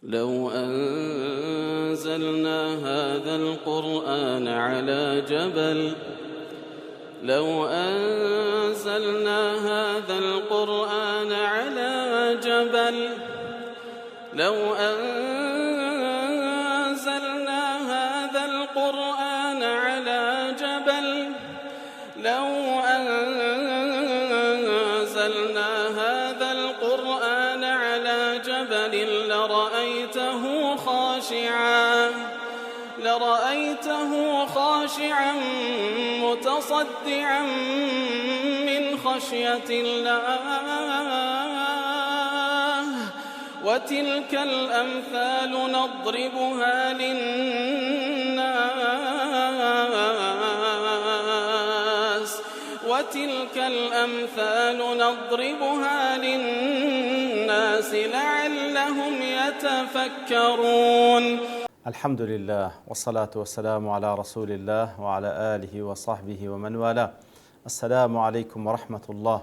لو أنزلنا هذا القرآن على جبل لو أنزلنا هذا القرآن على جبل لو أنزلنا هذا القرآن على جبل لو أنزلنا هذا القرآن على جبل لرأيته خاشعا متصدعا من خشية الله وتلك الأمثال نضربها للناس لعلهم يتفكرون. الحمد لله والصلاة والسلام على رسول الله وعلى آله وصحبه ومن والاه. السلام عليكم ورحمة الله.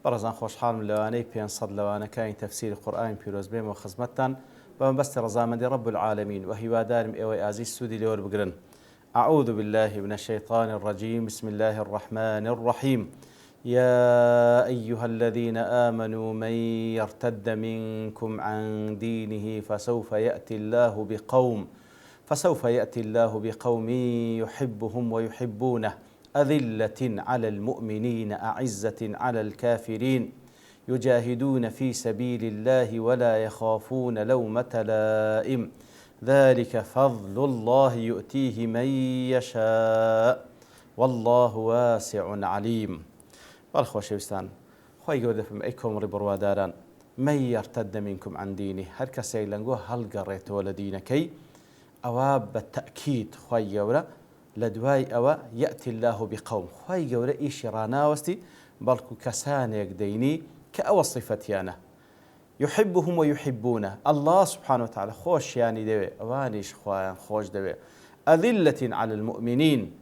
برزان خوشحال من لواني بين صد لوانا كاين تفسير القرآن بيروز بيم وخزمتان بمبست رزامن رب العالمين وهي دارم ايوي ازيز سودي لور بقرن. أعوذ بالله من الشيطان الرجيم. بسم الله الرحمن الرحيم. يا أيها الذين آمنوا من يرتد منكم عن دينه فسوف يأتي الله بقوم يحبهم ويحبونه أذلة على المؤمنين أعزة على الكافرين يجاهدون في سبيل الله ولا يخافون لومة لائم ذلك فضل الله يؤتيه من يشاء والله واسع عليم. والخوشوستان خوي جودة في أيكم ربرواداران من يرتد منكم عن دينه هر كسي لنجو هل قريت ولدينكي أواب بالتأكيد خوي جورة لدواي أوا يأتي الله بقوم خوي جورة إيش رانا وستي بلكو كسانيك ديني كأو صفتيانه يحبهم ويحبونه الله سبحانه وتعالى خوش يعني دوي أوانيش خوش دوي أذلة على المؤمنين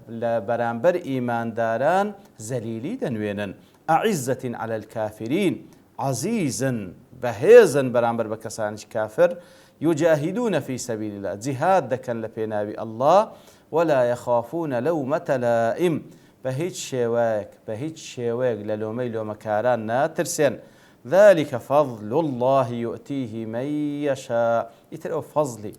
لا برانبر إيمان داران زليلي دنوينا أعزة على الكافرين عزيزا بهيزا برانبر بكسانش كافر يجاهدون في سبيل الله جهاد دكن لبينابي الله ولا يخافون لومة لائم بهيج شواك للومي لومكاران ناترسين ذلك فضل الله يؤتيه من يشاء يترأو فضلي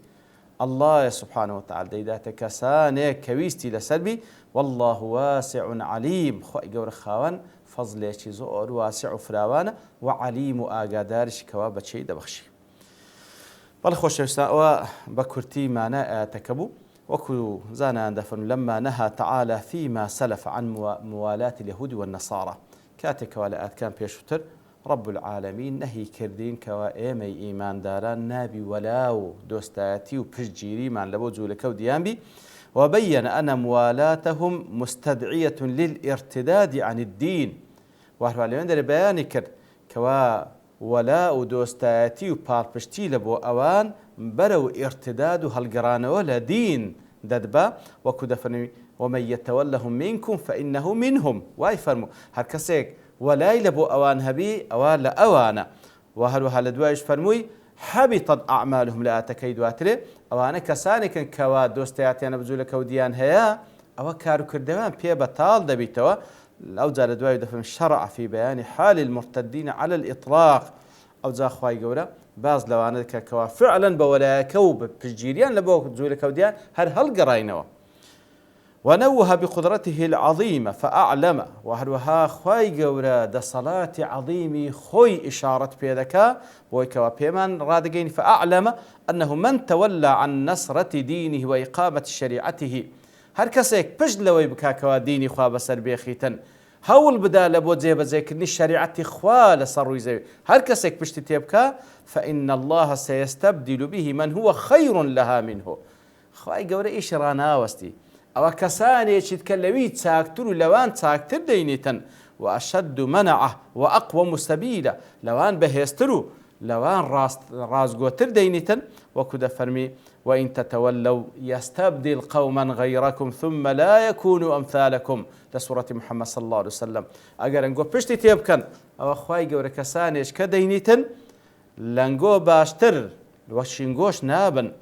الله سبحانه وتعالى ديدات كسانه كويستي لسلبي والله واسع عليم خوي جور خاوان فضل زور واسع فراوان وعليم آقادارش كواب شيء دبخشي بالخوش يستاء بكرتي معنا تكبو وكو زانا دفن لما نهى تعالى فيما سلف عن موالاة اليهود والنصارى كاتك ولاءات كان بيشوتر رب العالمين نهي كردين كوائمي إيمان داران نابي ولاو دوستاتي وبشجيري من لبو زولك وديانبي وبين أن موالاتهم مستدعية للارتداد عن الدين وهو العالمين در بياني كرد كوا ولاو دوستاتي وباربشتي لبو أوان برو ارتداد هالقران ولا دين ددبا وكدفني ومن يتولهم منكم فإنه منهم وايفرمو هركسيك ولا يلبو أوان هبي أوان لا أوانا وهل دوايش فرموي حبطت أعمالهم لا تكيد واتري أوانا كسانك كوا دوستياتي أنا بزولك وديان هيا أو كارو كردوان بيه بطال دبيتوا الأوزار دواي دفن الشرع في بيان حال المرتدين على الإطلاق أوزار خواي قولا باز لوانا كوا فعلا بولا كوب بجيريان لبو زولك وديان هل قراينوا ونوه بقدرته العظيمة فأعلم وهروها خوي قورا دا صلاة عظيمي خوي إشارة بيدكا بويكوا بيمان رادقين فأعلم أنه من تولى عن نصرة دينه وإقامة شريعته هر كسيك بجد لوي بكاكوا ديني خواه بسر بيخيتن هول بدا لبو زيبا زيكني شريعتي خواه لسروي زيبا هر كسيك بجد تيبكا فإن الله سيستبدل به من هو خير لها منه خوي قورا إيش رانا وستي أو كساني يتكلمي تساكتر لوان تساكتر دينيتن وأشد منعه وأقوم سبيلا لوان بهيسترو لوان رازقوتر دينيتن وكذا فرمي وإن تتولوا يستبدل قوما غيركم ثم لا يكونوا أمثالكم لسورة محمد صلى الله عليه وسلم أجر نقول بشتي تيبكن أو أخوي جور كساني إيش كدينيتن لنقو باشتر وشنگۆش نابن.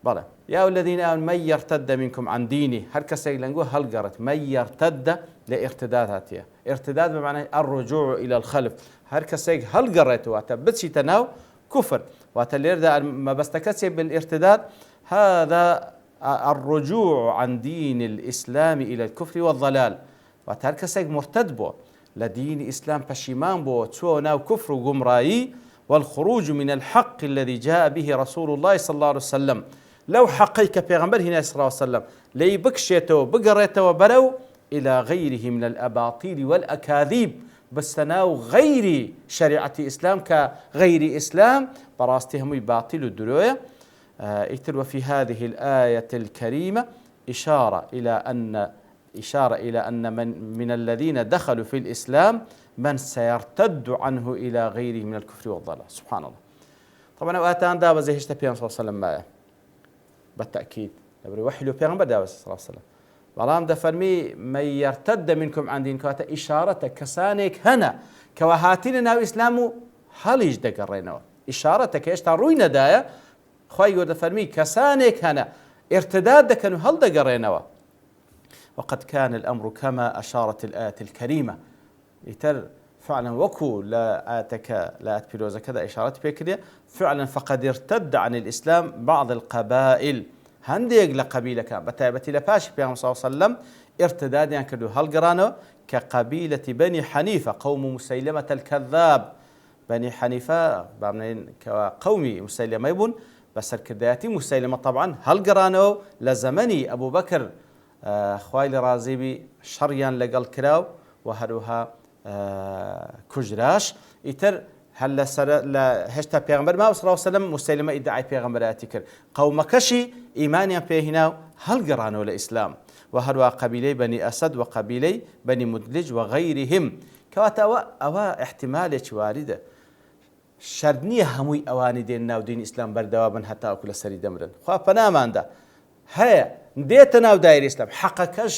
بەڵێ یا الذين آمنوا من يرتد منكم عن دينه، هەر کەسێک لەنگۆ هەڵگەڕێت من يرتد لە ارتداد هاتیە. ارتداد بمعنى الرجوع إلى الخلف، هەر کەسێک هەڵگەڕێتەوە واتە بچیتە ناو كفر، واتە لێردا مەبەستەکە چێ بالارتداد هذا الرجوع عن دين الإسلام إلى الكفر والضلال، واتە هەر کەسێک مرتد بۆ لە دینی ئیسلام پەشیمان بۆ چوە ناو كفر و گومڕایی، والخروج من الحق الذي جاء به رسول الله صلى الله عليه وسلم، لو حقيك پیغمبر هنا صلى الله عليه وسلم لي بكشيتو بقريتو برو إلى غيره من الأباطيل والأكاذيب، بستناو غير شريعة إسلام كغير إسلام براستهم باطل الدروية. وفي هذه الآية الكريمة إشارة إلى أن من الذين دخلوا في الإسلام من سيرتد عنه إلى غيره من الكفر والضلال. سبحان الله. طبعا وآتان دابا زي هشتا بيان صلى الله عليه وسلم معه بالتأكيد يبري وحلو بيان دابا صلى الله عليه وسلم بەڵام دەفەرمی من يرتد منكم عن دين کاتە ئیشارەتە کەسانێک هەنە کەوا هاتینە ناو ئیسلام و هەڵیش دەگەڕێنەوە، ئیشارەتە کە هێشتا ڕووی نەدایە، خوای گەورە دەفەرمی کەسانێک هەنە ارتداد دەکەن و هەڵدەگەڕێنەوە. وقد كان الأمر كما أشارت الآية الكريمة، يتر فعلا وكو لا آتك لا أتبلوز كذا إشارات بكرية فعلا فقد ارتد عن الإسلام بعض القبائل، هەندێک لە قەبیلەکان بەتایبەتی لە پاشی پێغەمبەر صلی الله عليه وسلم ارتدادیان کردو هەڵگەڕانەوە كقبيلة بني حنيفة قوم مسيلمة الكذاب. بني حنيفة بامنين كقومي مسيلمة يبون بس الكردياتي مسيلمة طبعا هەڵگەڕانەوە لە زمنی أبو بكر خوای لە ڕازیبی شەڕیان لەگەڵ کراو و هەروها کوژراش. ئیتر هل لا هشتا پیغمبر ما صلى الله عليه وسلم مسلمة ادعای پیغمبراتی کرد، قومکشی ایمانیان پێ هێنا هەڵگەڕانەوە لە ئیسلام، و هەروە قەبیلەی بنی ئەسەد و قەبیلەی بنی مدلج و غەیرهم، کەواتە ئەوە احتمالێکی واردە، شەرت نییە هەمووی ئەوانی دێن ناو دینی ئیسلام بەردەوا بن هەتاوەکو لەسەری دەمرن، خوا پەناماندا هەیە دێتە ناو دایرەی ئیسلام حەقەکەش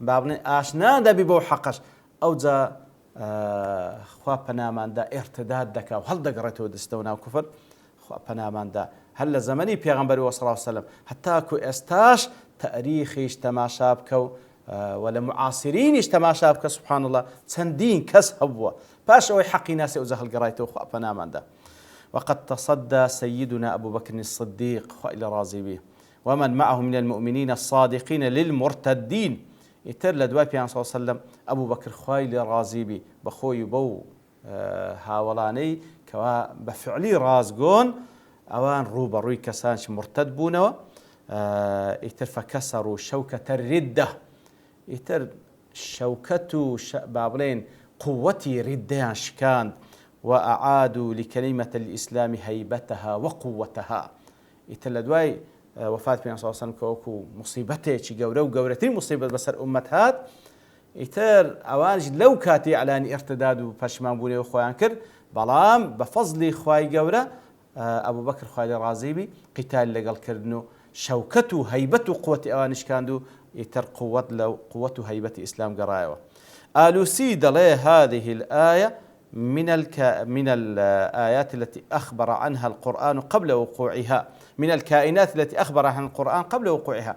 با بڵێن ئاشنا دەبی بۆ حەقەش، ئەوجا خوا پەناماندا ارتداد دەکا و هەڵدەگەڕێتەوە دەستەوە ناو کوفر. خوا پەناماندا هەر لە زەمەنی پێغەمبەر صلی الله عليه وسلم هەتاکو ئێستاش تەریخیش تەماشا بکە و لە معاسرینیش تەماشا بکە سبحان الله چەندین کەس هەبووە پاش ئەوەی حەقی ناسی ئەوجا هەڵگەڕایەوە خوا پەناماندا. وقد تصدى سيدنا أبو بكر الصديق خوائل راضي به ومن معه من المؤمنين الصادقين للمرتدين. يتر لدواي بيان صلى الله عليه وسلم أبو بكر خوائل راضي به بخوي بو هاولاني كوا بفعلي رازقون أوان روبا روي كسانش مرتد بونوا. يتر فكسروا شوكة الردة، يتر شوكة بابلين قوتي رديان شكاند وأعادوا لكلمة الإسلام هيبتها وقوتها. يتر دواي وفاة بين صلى الله عليه وسلم كوكو مصيبته شي قورة وقورتين مصيبة بسر أمتهات. يتر أوانج لو كاتي على ارتداد وبشمان بوني وخوان كر بلام بفضل خواي قورة أبو بكر خواي رازيبي قتال لقل كردنو شوكته هيبته قوة أوانش كاندو يتر قوة هيبة إسلام قرايوه. آلوسي دلي هذه الآية من الآيات التي أخبر عنها القرآن قبل وقوعها، من الكائنات التي أخبر عنها القرآن قبل وقوعها.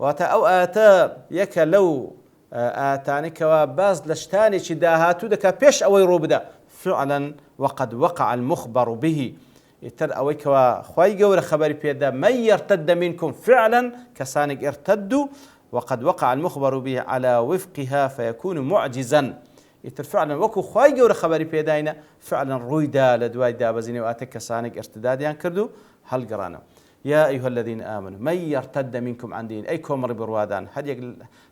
أو آتا يك لو آتانك وباز لشتاني شداهاتو دكا بيش أو يروبدا فعلا وقد وقع المخبر به. يتر أويك وخواي قول خبري بيدا من يرتد منكم فعلا كسانك ارتدوا وقد وقع المخبر به على وفقها فيكون معجزا. يتر فعلا وكو خواي قول خبري بيداينا فعلا رويدا لدواي دابزيني واتك كسانك ارتداديان كردو هل قرانا. يا أيها الذين آمنوا من يرتد منكم عن دين أي كومر بروادان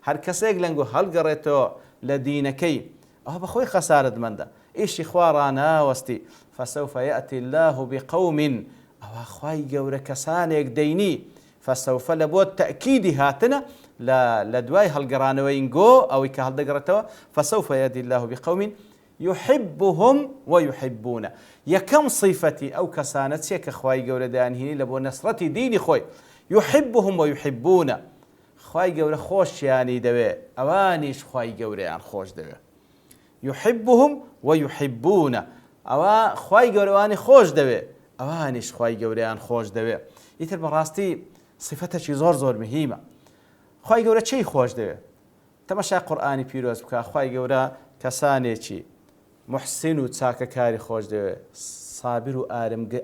هر كسيق لنقو هل قريتو لدينكي أهو بخوي خسارة من دا إيش إخوارانا وستي فسوف يأتي الله بقوم أو أخواي قول كسانك ديني فسوف لبود تأكيد هاتنا لدواي هالقرانوين جو أو كهالدقرتوا فسوف يأتي الله بقوم يحبهم ويحبون. يكم صفتي أو كسانتي كخواي قول دانهين لبو نصرتي ديني خوي يحبهم ويحبون. خواي قول خوش يعني دوي أوانيش خواي قول يعني خوش دوي يحبهم ويحبون. أو خواي قول أواني خوش دوي ئەوانیش خوای گەورەیان خۆش دەوێ. ئیتر بەڕاستی صفەتێکی زۆر مهمە. خوای گەورە چی خۆش دەوێ؟ تەماشای قورئانی پیرۆز بکە. خوای گەورە کەسانێکی محسن و چاکەکاری خۆش دەوێ، سابر و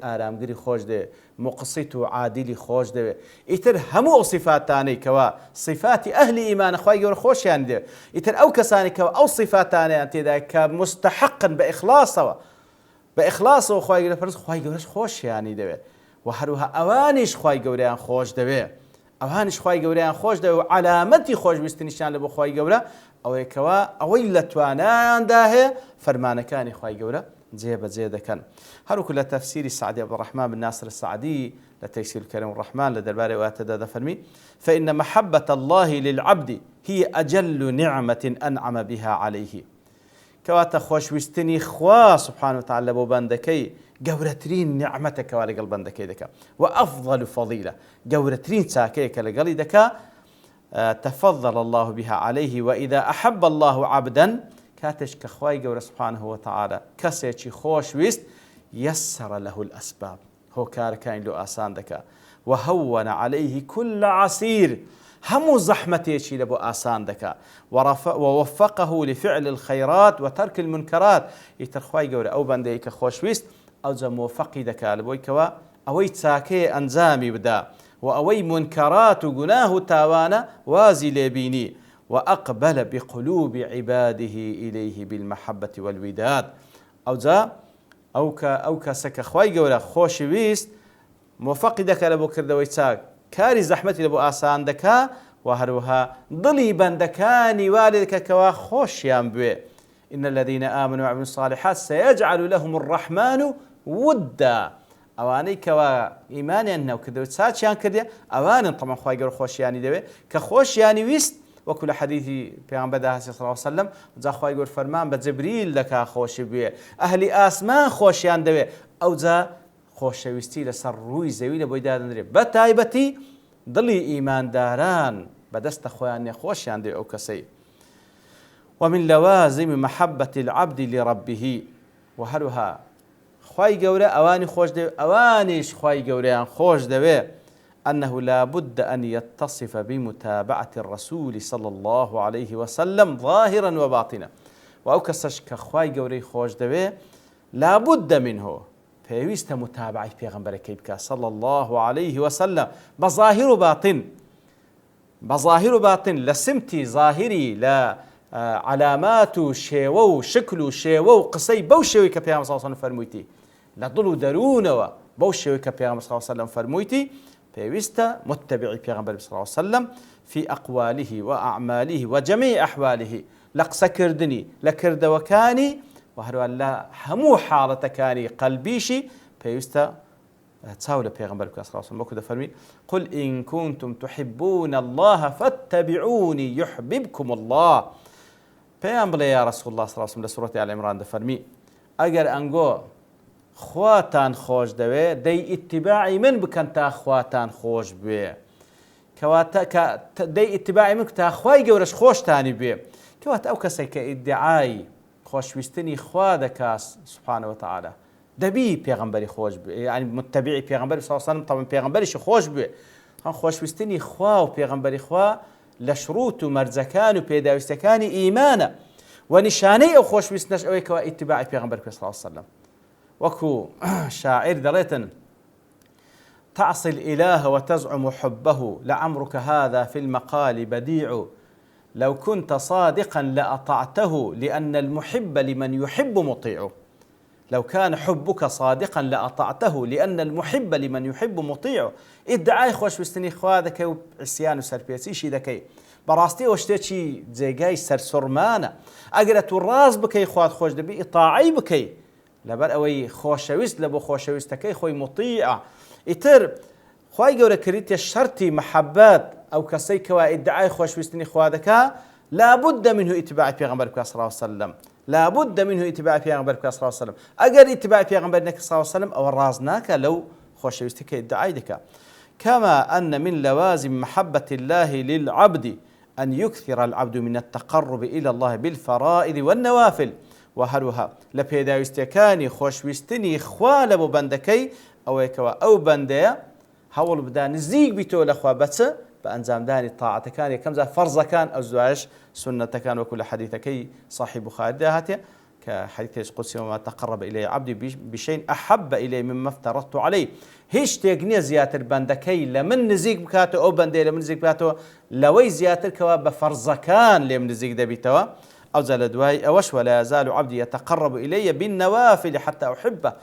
ئارامگری خۆش دەوێ، مقسط و عادلی خۆش دەوێ. ئیتر هەموو ئەو صفاتانەی کەوا صفاتی ئەهلی ئیمانە خوای گەورە خۆشیان دەوێ. ئیتر ئەو کەسانی کەوا ئەو صفاتانەیان تێدایە کە مستحقن بە ئیخلاسەوە خوای گەورە پرس خوای گەورەش خۆشیانی دەوێ. و هەروەها ئەوانیش خوای گەورەیان خۆش دەوێ. ئەوانیش خوای گەورەیان خۆش دەوێ و علامەتی خۆشویستنیشان لە بۆ خوای گەورە ئەوەیە کەوا ئەوەی لە توانایاندا هەیە فەرمانەکانی خوای گەورە جێبەجێ دەکەن. هەروکو لە تەفسیری سعدی عەبدوڕەحمان بن ناصر السعدی لە تەیسیر الکەریم الرحمن لە دەربارەی واتەدا دەفەرمی فإن محبة الله للعبد هي أجل نعمة أنعم بها عليه. کەواتە خۆشویستنی خوا سبحانه وتعالى بۆ بەندەکەی گەورەترین نیعمەتێکەوە لەگەڵ بەندەکەی دەکا و ئەفضل فەضیلە گەورەترین چاکەیە کە لەگەڵی دەکا تفضل الله بها عليه وإذا أحب الله عبدا كاتش كخواي جور سبحانه وتعالى كسيتشي خوش ويست يسر له الأسباب هو كار كاين له آسان دكا وهون عليه كل عسير همو زحمتيشي لبو آسان دكا ووفقه لفعل الخيرات وترك المنكرات يترخواي جور أو بنديك خوش ويست أو زا موفقي دكا لبوي كوا أوي تساكي أنزامي بدا وأوي منكرات جناه تاوانا وازي لبيني وأقبل بقلوب عباده إليه بالمحبة والوداد أو كسك خواي جورا خوش ويست موفق دكا لبو كردوي تساك كاري زحمتي لبو آسان دكا وهروها ضلي بندكاني والدك كوا خوش ينبوي إن الذين آمنوا وعملوا الصالحات سيجعل لهم الرحمن ودا ئەوانەی کەوا ئیمانیان نەو کردەوە چاچیان کردێ ئەوانن تەمان خوای گەورە خۆشیانی دەوێت کە خۆشیانی ویست وەکو لە حەدیثی پێغەمبەر صلی الله علیه و سلم جا خوای گەورە فەرمان بە جبریل دەکا خۆشی بوێ ئەهلی ئاسمان خۆشیان دەوێت ئەو جا خۆشەویستی لەسەر ڕووی زەوی لە بۆی دادەنرێت بە تایبەتی دڵی ئیمانداران بەدەستە خۆیان خۆشیان دەوێت ئەو کەسەی ومن لوازم محبة العبد لربه وهروها خواي جورا أواني خوش دو أوانيش خواي جوريان خوش دوي أنه لا بد أن يتصف بمتابعة الرسول صلى الله عليه وسلم ظاهرا وباطنا وأوكسش كخواي جوري خوش دوي لا بد منه فيويست متابعة پیغمبر كيبكا صلى الله عليه وسلم بظاهر باطن لسمتي ظاهري لا علامات شيوو شكل شيوو قصي بوشوي كبيغمبر صلى الله عليه وسلم فرمويتي لضلو درونوا بوشوي كبيغمبر صلى الله عليه وسلم فرمويتي فيويستا متبعي بيغمبر صلى الله عليه وسلم في أقواله وأعماله وجميع أحواله لقسكردني لكرد وكاني وهروا لا همو حالة كاني قلبيشي فيويستا تساول بيغمبر صلى الله عليه وسلم وكذا فرمي قل إن كنتم تحبون الله فاتبعوني يحببكم الله پیغمبر يا رسول الله صلى الله عليه وسلم لسورة آل عمران ده فرمي اگر انگو خواتان خوش دوه دی اتباعی من بکن تا خواتان خوش بوه دی اتباعی من تا خواهی گورش خوش تانی بوه كوات او کسی که ادعای خوشویستنی خواه دکاس سبحانه وتعالى دبي پیغمبری خوش بوه يعني متبعی پیغمبری صلى الله عليه وسلم طبعا پیغمبریش خوش بوه خوشویستنی خواه و پیغمبری خواه لشروط مرزكان وبيداوستكان إيمانا ونشاني أو خوش بيسنش أويك واتباع پیغمبر صلى الله عليه وسلم وكو شاعر دليتن تعصي الإله وتزعم حبه لعمرك هذا في المقال بديع لو كنت صادقا لأطعته لأن المحب لمن يحب مطيع لو كان حبك صادقا لأطعته لأن المحب لمن يحب مطيع ادعای خۆشویستنی خوا دەکەی و عیسیان و سەرپێچیشی دەکەی بەڕاستی ئەو شتێکی جێگای سەرسوڕمانە ئەگەر تو ڕاست بکەی خوات خۆش دەبی ئیطاعی بکەی لەبەر ئەوەی خۆشەویست لە بۆ خۆشەویستەکەی خۆی مطیعە ئیتر خوای گەورە کردیتە شەرتی محەبەت ئەو کەسەی کەوا ئیدعای خۆشویستنی خوا دەکا لابد منه اتباع پیغمبر صلى الله عليه وسلم لابد منه اتباع پیغمبر صلى الله عليه وسلم اگر اتباع پیغمبر صلى الله عليه وسلم او رازناك لو خوشويستك ادعای دکا كما أن من لوازم محبة الله للعبد أن يكثر العبد من التقرب إلى الله بالفرائض والنوافل وهروها لبيداوستكاني خوشويستني خوال بندكي ئەوەیەکەوە ئەو بەندەیە هەوڵ بدا نزیک بیتەوە لەخوا بەچە بە ئەنجامدانی تاعەتەکان یەکەم جار فەرزەکان ئەو دوایش سنەتەکان وەکو لە حەدیثەکەی صحیح بوخاریدا هاتێ كحديث قدسي وما تقرب إلي عبدي بشيء أحب إلي مما افترضت عليه هیچ شتێک نییە زیاتر بەندەکەی لە من نزیک بکاتەوە ئەو بەندەی لە من نزیک بکاتەوە لەوەی زیاتر کەوا بە فەرزەکان لێم نزیک دەبیتەوە ئەوجا لە دوای ئەوەش ولا يزال عبدي يتقرب إلي بالنوافل حتى أحبه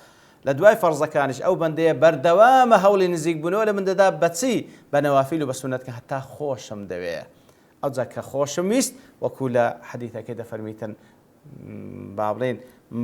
لە دوای فەرزەکانیش ئەو بەندەیە بەردەوامە هەوڵی نزیک بوونەوە لە من دەدا بەچی بە نەوافیل و بە سونەتکە هەتا خۆشم دەوێ ئەوجا کە خۆشم ویست وەکو لە حەدیثەکەی دەفەرمیتن با بڵێن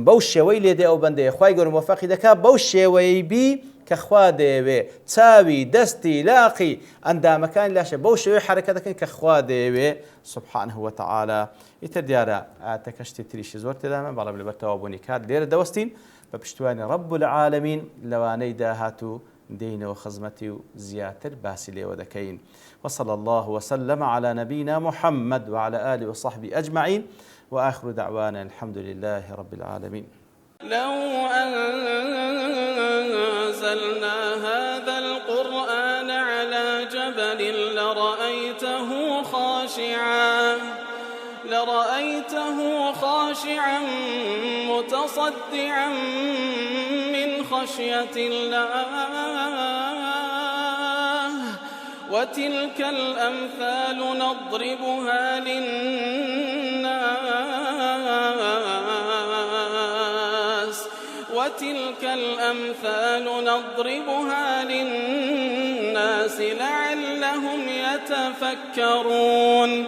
بەو شێوەی لێدێ ئەو بەندەیە خوای گەورە موفەقی دەکات بەو شێوەیەی بی کە خوا دەیەوێ چاوی دەستی لاقی ئەندامەکانی لاشە بەو شێوەی حرەکەت دەکەن کە خوا دەیەوێ سبحانه وتعالى ئیتر دیارە ئاتەکە شتی تریشی زۆر تێدامە بەڵام لەبەر تەوابوونی کات لێرە دەوەستین بە پشتیوانی رب العالمین لەوانەی داهاتوو دينه خزمتي وزياتر باسلي ودكين وصلى الله وسلم على نبينا محمد وعلى آله وصحبه أجمعين وآخر دعوانا الحمد لله رب العالمين. لو أنزلنا هذا القرآن على جبل لرأيته خاشعا متصدعا من خشية الله وتلك الأمثال نضربها للناس لعلهم يتفكرون